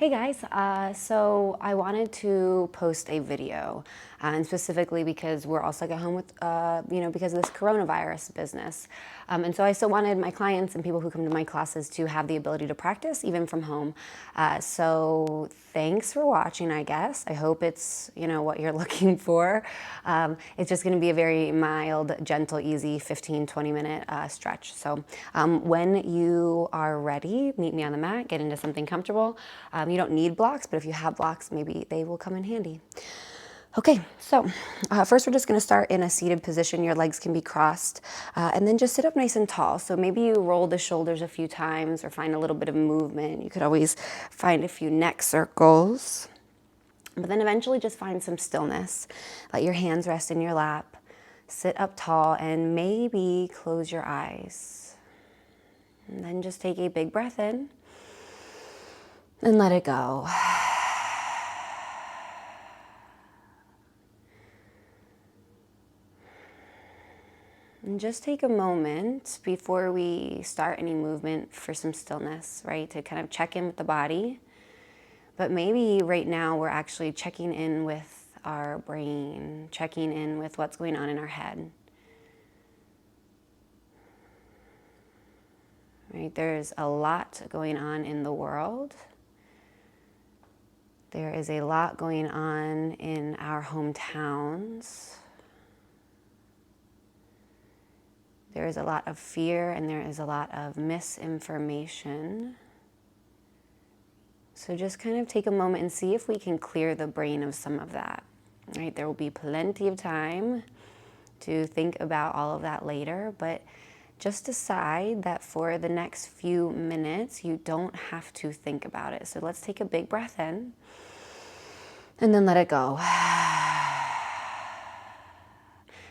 Hey guys, so I wanted to post a video, and specifically because we're all stuck at home with, because of this coronavirus business. And so I still wanted my clients and people who come to my classes to have the ability to practice even from home. So thanks for watching, I guess. I hope it's, what you're looking for. It's just gonna be a very mild, gentle, easy 15, 20-minute stretch. So when you are ready, meet me on the mat, get into something comfortable. You don't need blocks, but if you have blocks, maybe they will come in handy. Okay, so first we're just gonna start in a seated position. Your legs can be crossed, and then just sit up nice and tall. So maybe you roll the shoulders a few times or find a little bit of movement. You could always find a few neck circles, but then eventually just find some stillness. Let your hands rest in your lap, sit up tall, and maybe close your eyes. And then just take a big breath in and let it go. And just take a moment before we start any movement for some stillness, right? To kind of check in with the body. But maybe right now we're actually checking in with our brain, checking in with what's going on in our head. Right? There's a lot going on in the world. There is a lot going on in our hometowns. There is a lot of fear and there is a lot of misinformation. So just kind of take a moment and see if we can clear the brain of some of that. Right? There will be plenty of time to think about all of that later, but just decide that for the next few minutes, you don't have to think about it. So let's take a big breath in and then let it go.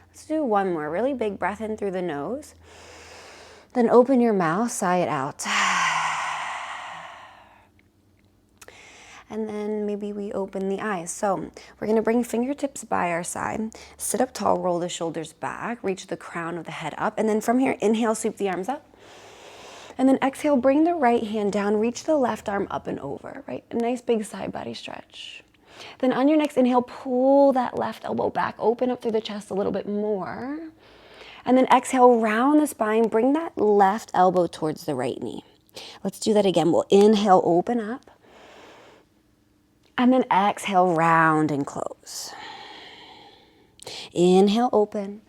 Let's do one more really big breath in through the nose. Then open your mouth, sigh it out. And then maybe we open the eyes. So we're gonna bring fingertips by our side, sit up tall, roll the shoulders back, reach the crown of the head up, and then from here, inhale, sweep the arms up. And then exhale, bring the right hand down, reach the left arm up and over, right? A nice big side body stretch. Then on your next inhale, pull that left elbow back, open up through the chest a little bit more. And then exhale, round the spine, bring that left elbow towards the right knee. Let's do that again. We'll inhale, open up. And then exhale, round and close. Inhale, open.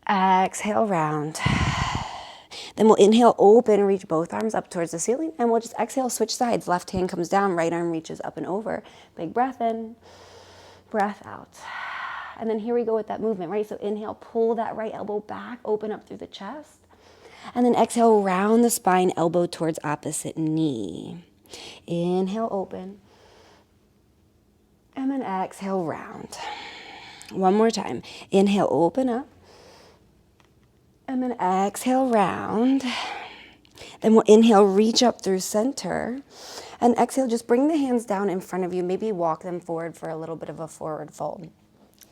Exhale, round. Then we'll inhale, open, reach both arms up towards the ceiling, and we'll just exhale, switch sides. Left hand comes down, right arm reaches up and over. Big breath in, breath out. And then here we go with that movement, right? So inhale, pull that right elbow back, open up through the chest. And then exhale, round the spine, elbow towards opposite knee. Inhale, open. And then exhale, round. One more time. Inhale, open up. And then exhale, round. Then we'll inhale, reach up through center. And exhale, just bring the hands down in front of you. Maybe walk them forward for a little bit of a forward fold.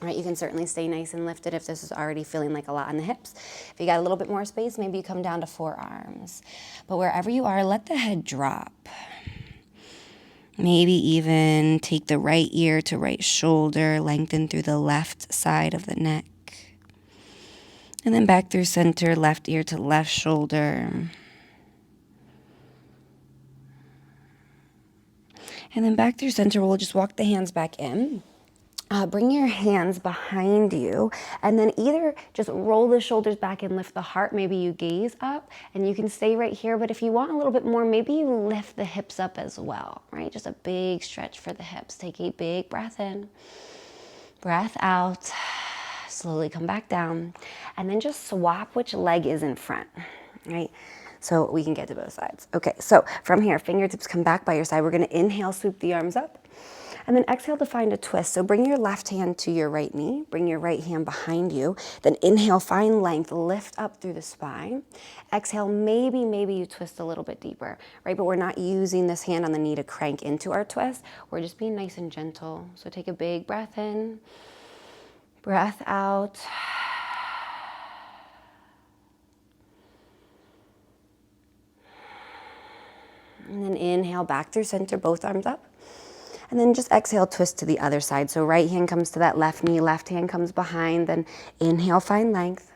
Right, you can certainly stay nice and lifted if this is already feeling like a lot on the hips. If you got a little bit more space, maybe you come down to forearms. But wherever you are, let the head drop. Maybe even take the right ear to right shoulder, lengthen through the left side of the neck. And then back through center, left ear to left shoulder. And then back through center, we'll just walk the hands back in. Bring your hands behind you and then either just roll the shoulders back and lift the heart. Maybe you gaze up and you can stay right here. But if you want a little bit more, maybe you lift the hips up as well, right? Just a big stretch for the hips. Take a big breath in, breath out. Slowly come back down and then just swap which leg is in front, right? So we can get to both sides. Okay, so from here, fingertips come back by your side. We're gonna inhale, sweep the arms up. And then exhale to find a twist. So bring your left hand to your right knee, bring your right hand behind you, then inhale, find length, lift up through the spine. Exhale, maybe you twist a little bit deeper, right? But we're not using this hand on the knee to crank into our twist. We're just being nice and gentle. So take a big breath in, breath out. And then inhale back through center, both arms up. And then just exhale, twist to the other side. So right hand comes to that left knee, left hand comes behind. Then inhale, find length.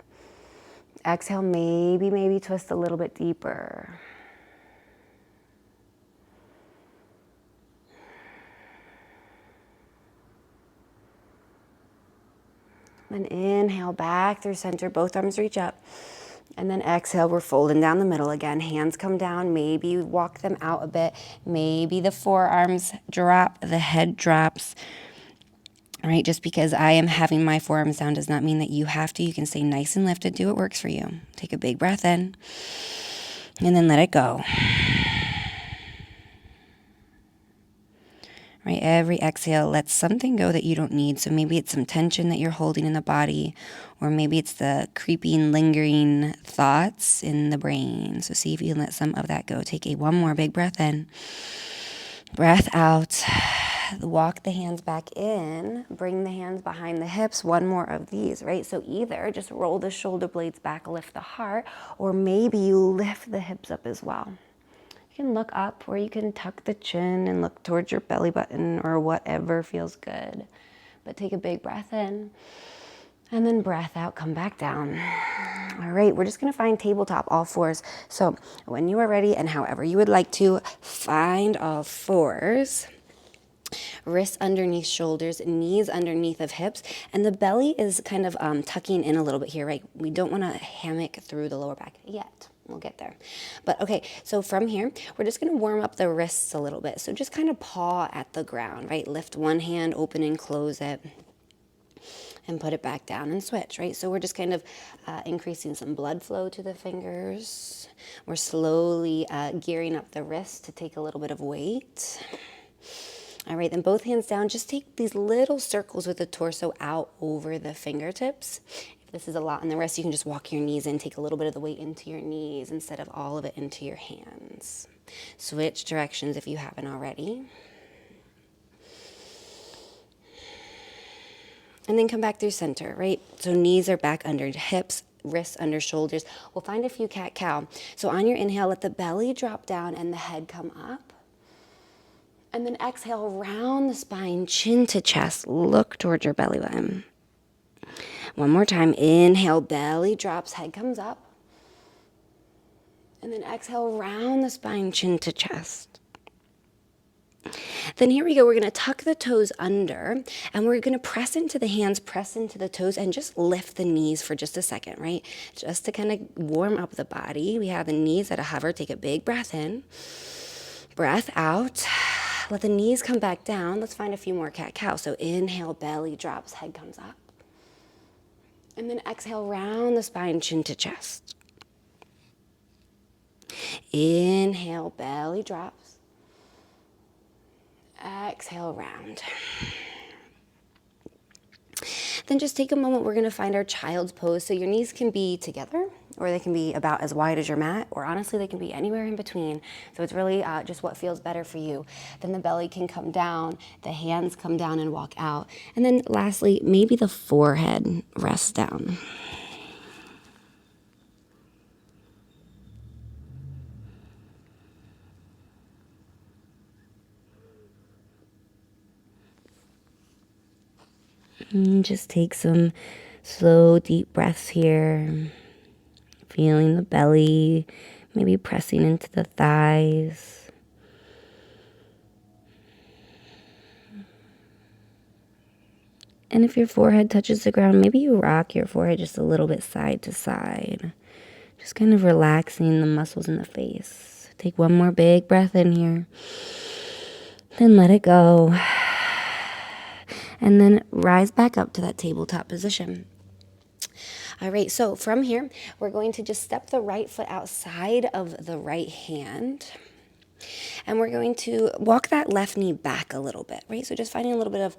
Exhale, maybe twist a little bit deeper. Then inhale back through center, both arms reach up. And then exhale, we're folding down the middle again. Hands come down, maybe walk them out a bit. Maybe the forearms drop, the head drops. All right, just because I am having my forearms down does not mean that you have to. You can stay nice and lifted, do what works for you. Take a big breath in, and then let it go. Right, every exhale, let something go that you don't need. So maybe it's some tension that you're holding in the body, or maybe it's the creeping, lingering thoughts in the brain. So see if you can let some of that go. Take one more big breath in, breath out. Walk the hands back in, bring the hands behind the hips, one more of these, right? So either just roll the shoulder blades back, lift the heart, or maybe you lift the hips up as well. You can look up, or you can tuck the chin and look towards your belly button, or whatever feels good. But take a big breath in, and then breath out, come back down. All right, we're just gonna find tabletop, all fours. So when you are ready, and however you would like to, find all fours. Wrists underneath shoulders, knees underneath of hips, and the belly is kind of tucking in a little bit here, right? We don't want to hammock through the lower back yet. We'll get there. But okay, so from here, we're just going to warm up the wrists a little bit. So just kind of paw at the ground, right? Lift one hand, open and close it, and put it back down and switch, right? So we're just kind of increasing some blood flow to the fingers. We're slowly gearing up the wrists to take a little bit of weight. All right, then both hands down. Just take these little circles with the torso out over the fingertips. If this is a lot on the wrist, you can just walk your knees in, take a little bit of the weight into your knees instead of all of it into your hands. Switch directions if you haven't already. And then come back through center, right? So knees are back under hips, wrists under shoulders. We'll find a few cat-cow. So on your inhale, let the belly drop down and the head come up. And then exhale, round the spine, chin to chest, look towards your belly button. One more time, inhale, belly drops, head comes up. And then exhale, round the spine, chin to chest. Then here we go, we're gonna tuck the toes under, and we're gonna press into the hands, press into the toes, and just lift the knees for just a second, right? Just to kind of warm up the body. We have the knees at a hover, take a big breath in, breath out. Let the knees come back down. Let's find a few more cat-cow. So inhale, belly drops, head comes up. And then exhale, round the spine, chin to chest. Inhale, belly drops. Exhale, round. Then just take a moment. We're going to find our child's pose. So your knees can be together, or they can be about as wide as your mat, or honestly, they can be anywhere in between. So it's really just what feels better for you. Then the belly can come down, the hands come down and walk out. And then lastly, maybe the forehead rests down. And just take some slow, deep breaths here. Feeling the belly, maybe pressing into the thighs. And if your forehead touches the ground, maybe you rock your forehead just a little bit side to side. Just kind of relaxing the muscles in the face. Take one more big breath in here. Then let it go. And then rise back up to that tabletop position. All right, so from here, we're going to just step the right foot outside of the right hand. And we're going to walk that left knee back a little bit, right? So just finding a little bit of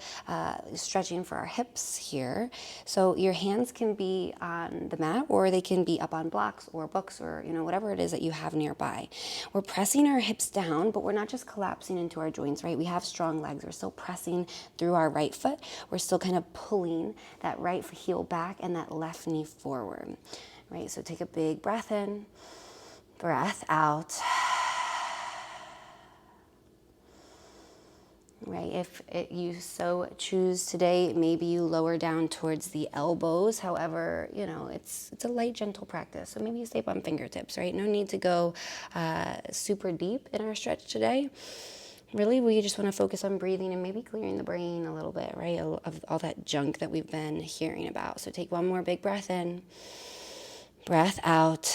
stretching for our hips here. So your hands can be on the mat, or they can be up on blocks or books, or whatever it is that you have nearby. We're pressing our hips down, but we're not just collapsing into our joints, right? We have strong legs. We're still pressing through our right foot. We're still kind of pulling that right heel back and that left knee forward, right? So take a big breath in, breath out. right? If you so choose today, maybe you lower down towards the elbows. However, you know, it's a light, gentle practice. So maybe you stay up on fingertips, right? No need to go super deep in our stretch today. Really, we just want to focus on breathing and maybe clearing the brain a little bit, right? Of all that junk that we've been hearing about. So take one more big breath in, breath out.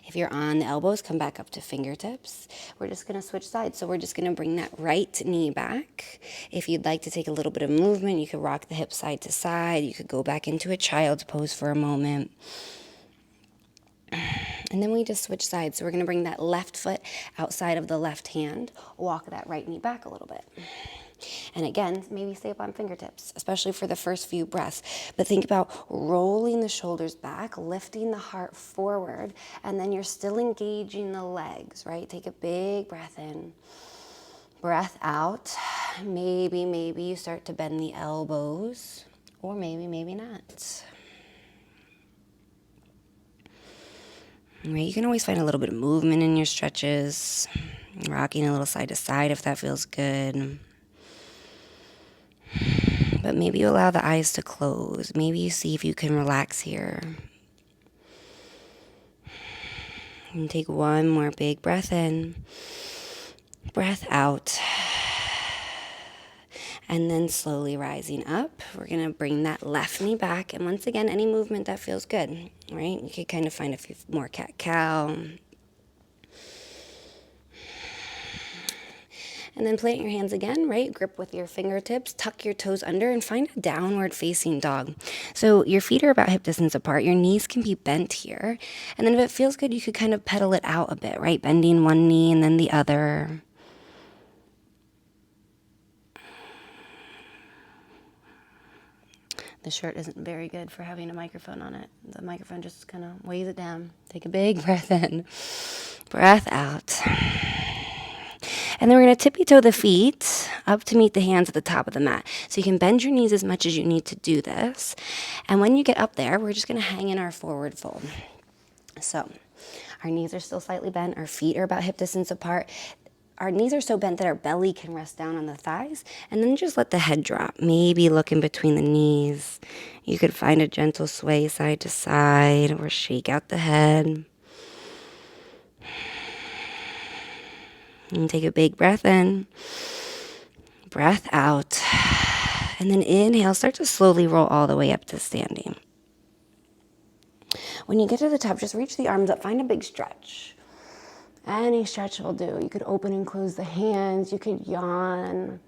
If you're on the elbows, come back up to fingertips. We're just going to switch sides. So we're just going to bring that right knee back. If you'd like to take a little bit of movement, you could rock the hips side to side. You could go back into a child's pose for a moment. And then we just switch sides. So we're going to bring that left foot outside of the left hand. Walk that right knee back a little bit. And again, maybe stay up on fingertips, especially for the first few breaths. But think about rolling the shoulders back, lifting the heart forward, and then you're still engaging the legs, right? Take a big breath in, breath out. Maybe you start to bend the elbows, or maybe not. Right, you can always find a little bit of movement in your stretches, rocking a little side to side if that feels good. But maybe you allow the eyes to close. Maybe you see if you can relax here. And take one more big breath in, breath out. And then slowly rising up, we're going to bring that left knee back. And once again, any movement that feels good, right? You could kind of find a few more cat-cow. And then plant your hands again, right? Grip with your fingertips, tuck your toes under, and find a downward facing dog. So your feet are about hip distance apart. Your knees can be bent here. And then if it feels good, you could kind of pedal it out a bit, right? Bending one knee and then the other. The shirt isn't very good for having a microphone on it. The microphone just kind of weighs it down. Take a big breath in, breath out. And then we're going to tippy-toe the feet up to meet the hands at the top of the mat. So you can bend your knees as much as you need to do this. And when you get up there, we're just going to hang in our forward fold. So our knees are still slightly bent. Our feet are about hip distance apart. Our knees are so bent that our belly can rest down on the thighs. And then just let the head drop. Maybe look in between the knees. You could find a gentle sway side to side or shake out the head. And take a big breath in, breath out, and then inhale, start to slowly roll all the way up to standing. When you get to the top, just reach the arms up, find a big stretch. Any stretch will do. You could open and close the hands, you could yawn.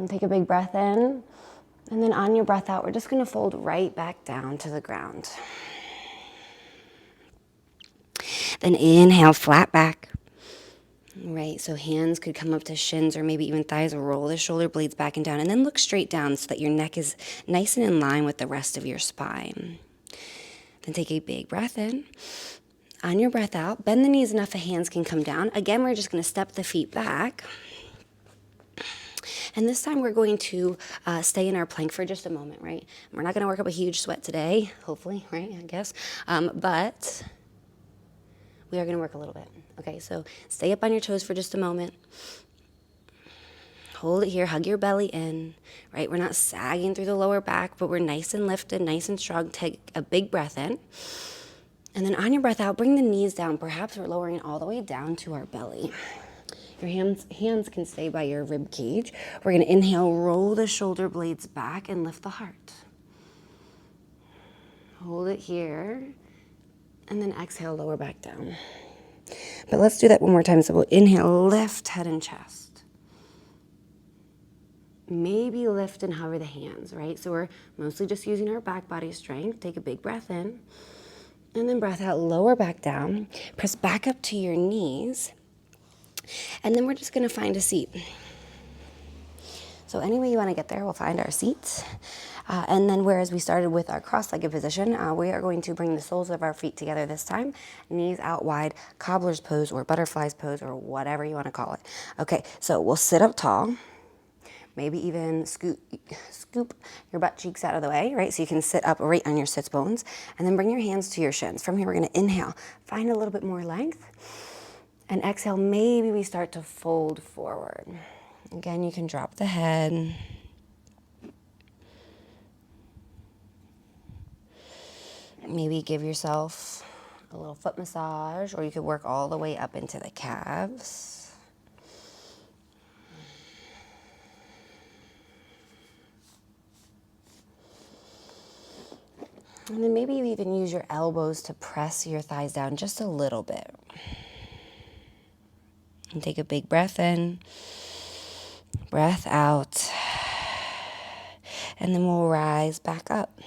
Take a big breath in, and then on your breath out, we're just gonna fold right back down to the ground. Then inhale, flat back. Right, so hands could come up to shins or maybe even thighs. Roll the shoulder blades back and down, and then look straight down so that your neck is nice and in line with the rest of your spine. Then take a big breath in. On your breath out, bend the knees enough the hands can come down. Again, we're just going to step the feet back. And this time we're going to stay in our plank for just a moment, right? We're not going to work up a huge sweat today, hopefully, right, I guess. But we are going to work a little bit. Okay, so stay up on your toes for just a moment. Hold it here, hug your belly in, right? We're not sagging through the lower back, but we're nice and lifted, nice and strong. Take a big breath in. And then on your breath out, bring the knees down. Perhaps we're lowering all the way down to our belly. Your hands can stay by your rib cage. We're going to inhale, roll the shoulder blades back and lift the heart. Hold it here. And then exhale, lower back down. But let's do that one more time. So we'll inhale, lift head and chest. Maybe lift and hover the hands, right? So we're mostly just using our back body strength. Take a big breath in. And then breath out, lower back down. Press back up to your knees. And then we're just going to find a seat. So any way you want to get there, we'll find our seats. And then whereas we started with our cross-legged position, we are going to bring the soles of our feet together this time. Knees out wide, cobbler's pose or butterfly's pose or whatever you want to call it. Okay, so we'll sit up tall. Maybe even scoop your butt cheeks out of the way, right? So you can sit up right on your sits bones. And then bring your hands to your shins. From here, we're going to inhale. Find a little bit more length. And exhale, maybe we start to fold forward. Again, you can drop the head. Maybe give yourself a little foot massage, or you could work all the way up into the calves. And then maybe you even use your elbows to press your thighs down just a little bit. And take a big breath in, breath out, and then we'll rise back up.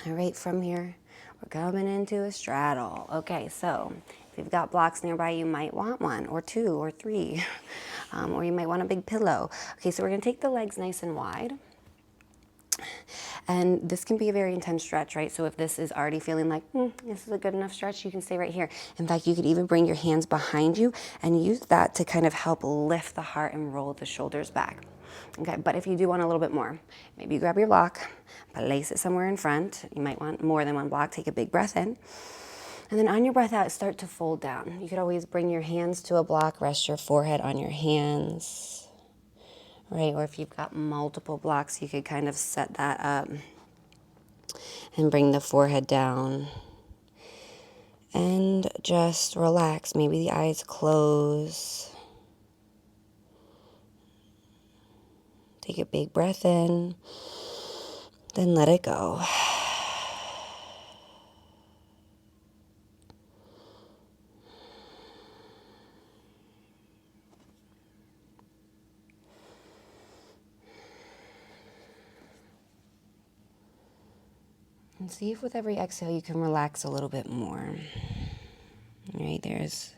All right, from here, we're coming into a straddle. Okay, so if you've got blocks nearby, you might want one or two or three, or you might want a big pillow. Okay, so we're gonna take the legs nice and wide. And this can be a very intense stretch, right? So if this is already feeling like, this is a good enough stretch, you can stay right here. In fact, you could even bring your hands behind you and use that to kind of help lift the heart and roll the shoulders back. Okay, but if you do want a little bit more, maybe you grab your block, place it somewhere in front. You might want more than one block. Take a big breath in. And then on your breath out, start to fold down. You could always bring your hands to a block, rest your forehead on your hands. Right, or if you've got multiple blocks, you could kind of set that up and bring the forehead down. And just relax. Maybe the eyes close. Take a big breath in, then let it go. And see if with every exhale you can relax a little bit more. Right, there's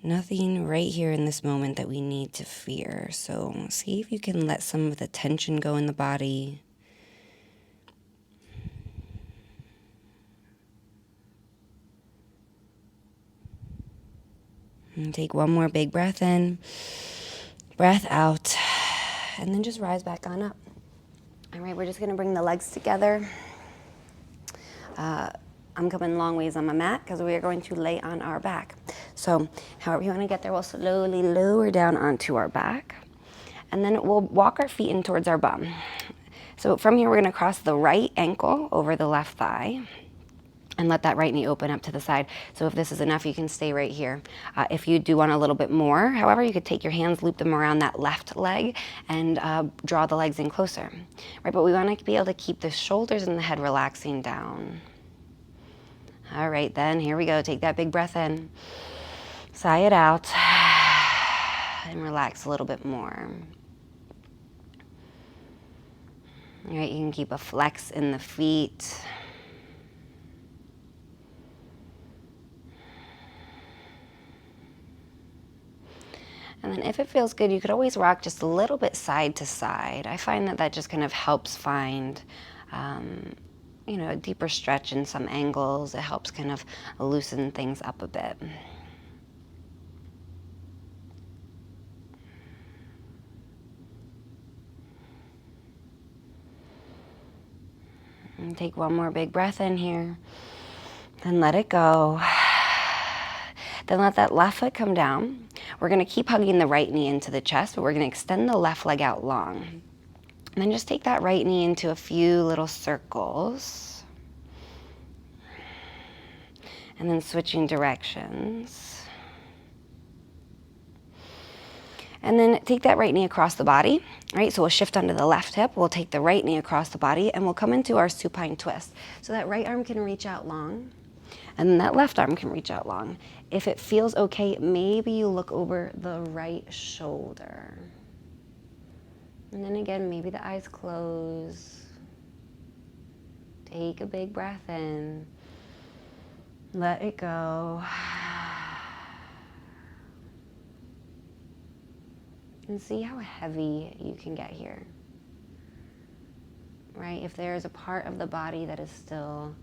nothing right here in this moment that we need to fear. So see if you can let some of the tension go in the body. And take one more big breath in, breath out, and then just rise back on up. All right, we're just gonna bring the legs together. I'm coming long ways on my mat because we are going to lay on our back. So however you want to get there, we'll slowly lower down onto our back. And then we'll walk our feet in towards our bum. So from here, we're going to cross the right ankle over the left thigh and let that right knee open up to the side. So if this is enough, you can stay right here. If you do want a little bit more, however, you could take your hands, loop them around that left leg and draw the legs in closer. Right, but we want to be able to keep the shoulders and the head relaxing down. All right, then here we go. Take that big breath in, sigh it out, and relax a little bit more. All right, you can keep a flex in the feet. And then if it feels good, you could always rock just a little bit side to side. I find that that just kind of helps find a deeper stretch in some angles. It helps kind of loosen things up a bit. And take one more big breath in here. Then let it go. Then let that left foot come down. We're going to keep hugging the right knee into the chest, but we're going to extend the left leg out long. And then just take that right knee into a few little circles. And then switching directions. And then take that right knee across the body, right? So we'll shift onto the left hip. We'll take the right knee across the body and we'll come into our supine twist. So that right arm can reach out long and then that left arm can reach out long. If it feels okay, maybe you look over the right shoulder. And then again, maybe the eyes close. Take a big breath in. Let it go. And see how heavy you can get here. Right? If there's a part of the body that is still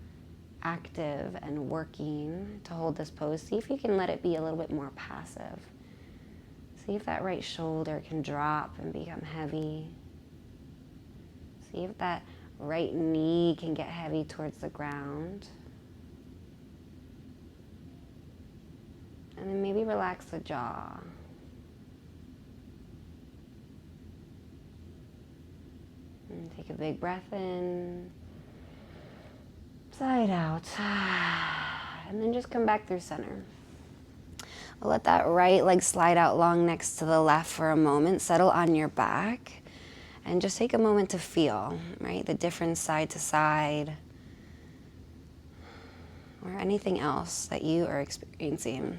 active and working to hold this pose, see if you can let it be a little bit more passive. See if that right shoulder can drop and become heavy. See if that right knee can get heavy towards the ground. And then maybe relax the jaw. And take a big breath in. Side out. And then just come back through center. We'll let that right leg slide out long next to the left for a moment. Settle on your back. And just take a moment to feel, right? The difference side to side. Or anything else that you are experiencing.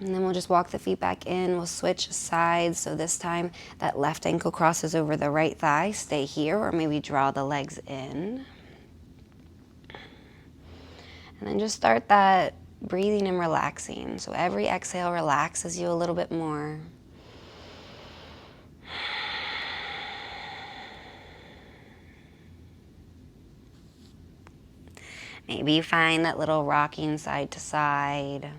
And then we'll just walk the feet back in. We'll switch sides. So this time that left ankle crosses over the right thigh. Stay here, or maybe draw the legs in. And then just start that breathing and relaxing. So every exhale relaxes you a little bit more. Maybe you find that little rocking side to side.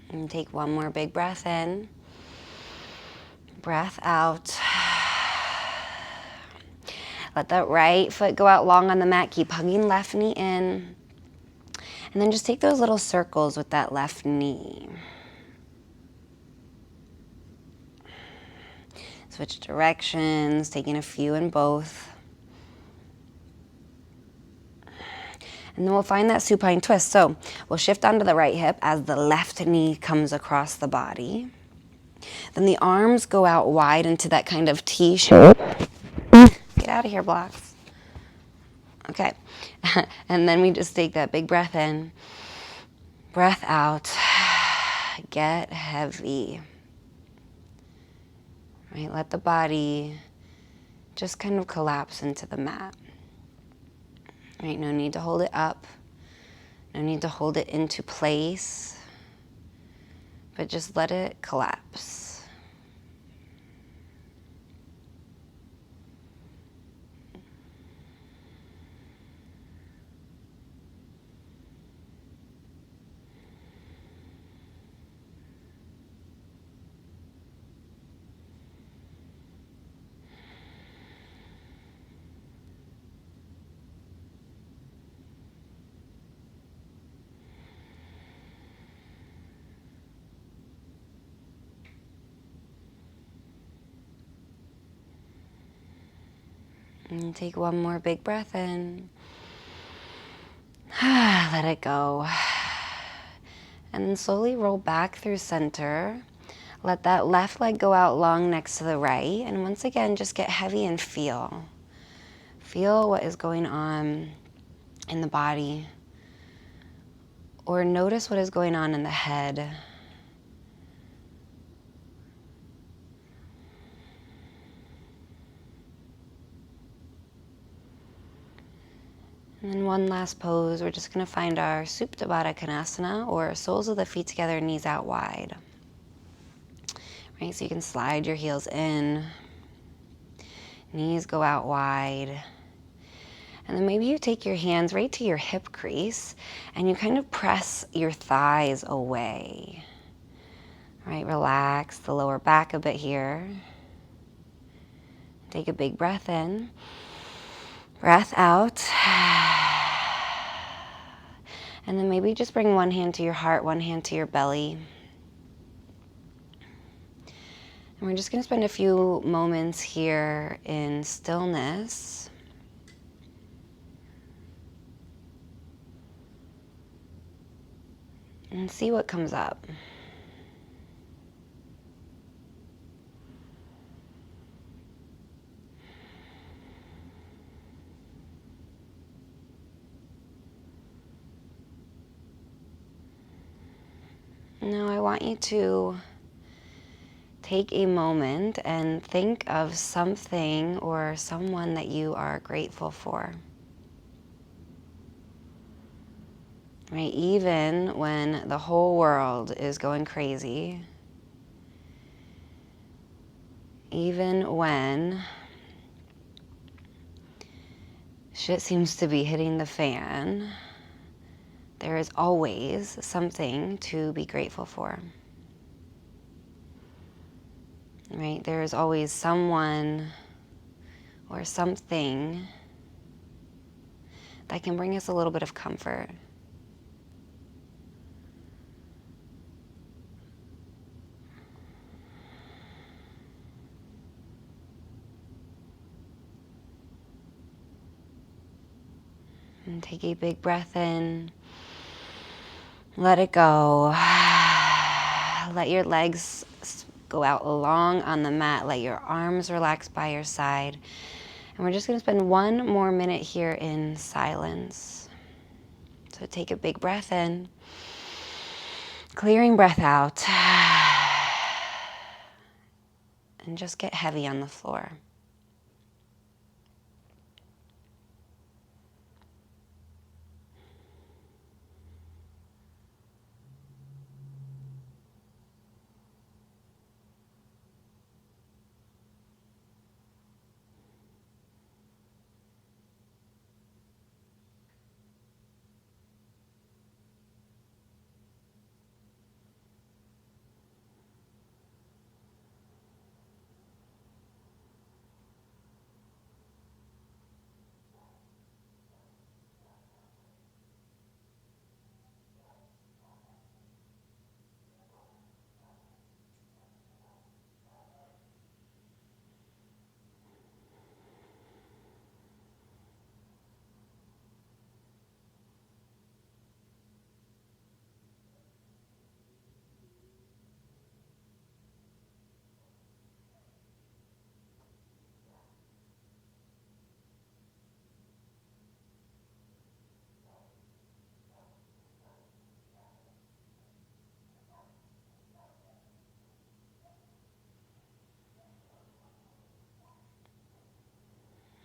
And take one more big breath in. Breath out. Let that right foot go out long on the mat. Keep hugging left knee in. And then just take those little circles with that left knee. Switch directions, taking a few in both. And then we'll find that supine twist. So we'll shift onto the right hip as the left knee comes across the body. Then the arms go out wide into that kind of T shape. Get out of here, blocks. Okay. And then we just take that big breath in, breath out, get heavy. Right? Let the body just kind of collapse into the mat. Right? No need to hold it up. No need to hold it into place. But just let it collapse. And take one more big breath in. Let it go. And then slowly roll back through center. Let that left leg go out long next to the right. And once again, just get heavy and feel. Feel what is going on in the body. Or notice what is going on in the head. And then one last pose, we're just going to find our Supta Baddha Konasana, or soles of the feet together, knees out wide. Right, so you can slide your heels in, knees go out wide. And then maybe you take your hands right to your hip crease and you kind of press your thighs away. Right, relax the lower back a bit here. Take a big breath in, breath out. And then maybe just bring one hand to your heart, one hand to your belly. And we're just going to spend a few moments here in stillness. And see what comes up. Now I want you to take a moment and think of something or someone that you are grateful for. Right? Even when the whole world is going crazy, even when shit seems to be hitting the fan, there is always something to be grateful for. Right? There is always someone or something that can bring us a little bit of comfort. And take a big breath in. Let it go. Let your legs go out long on the mat. Let your arms relax by your side. And we're just going to spend 1 more minute here in silence. So take a big breath in. Clearing breath out. And just get heavy on the floor.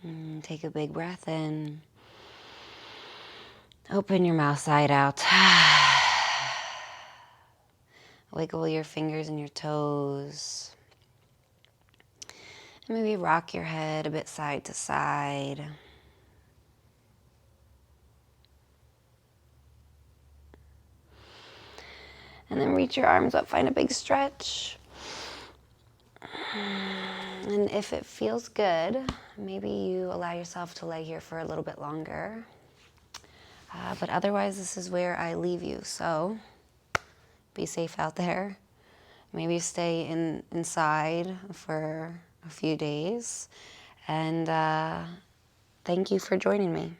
And take a big breath in. Open your mouth side out. Wiggle your fingers and your toes. And maybe rock your head a bit side to side. And then reach your arms up, find a big stretch. And if it feels good, maybe you allow yourself to lay here for a little bit longer. But otherwise, this is where I leave you. So be safe out there. Maybe stay inside for a few days. And thank you for joining me.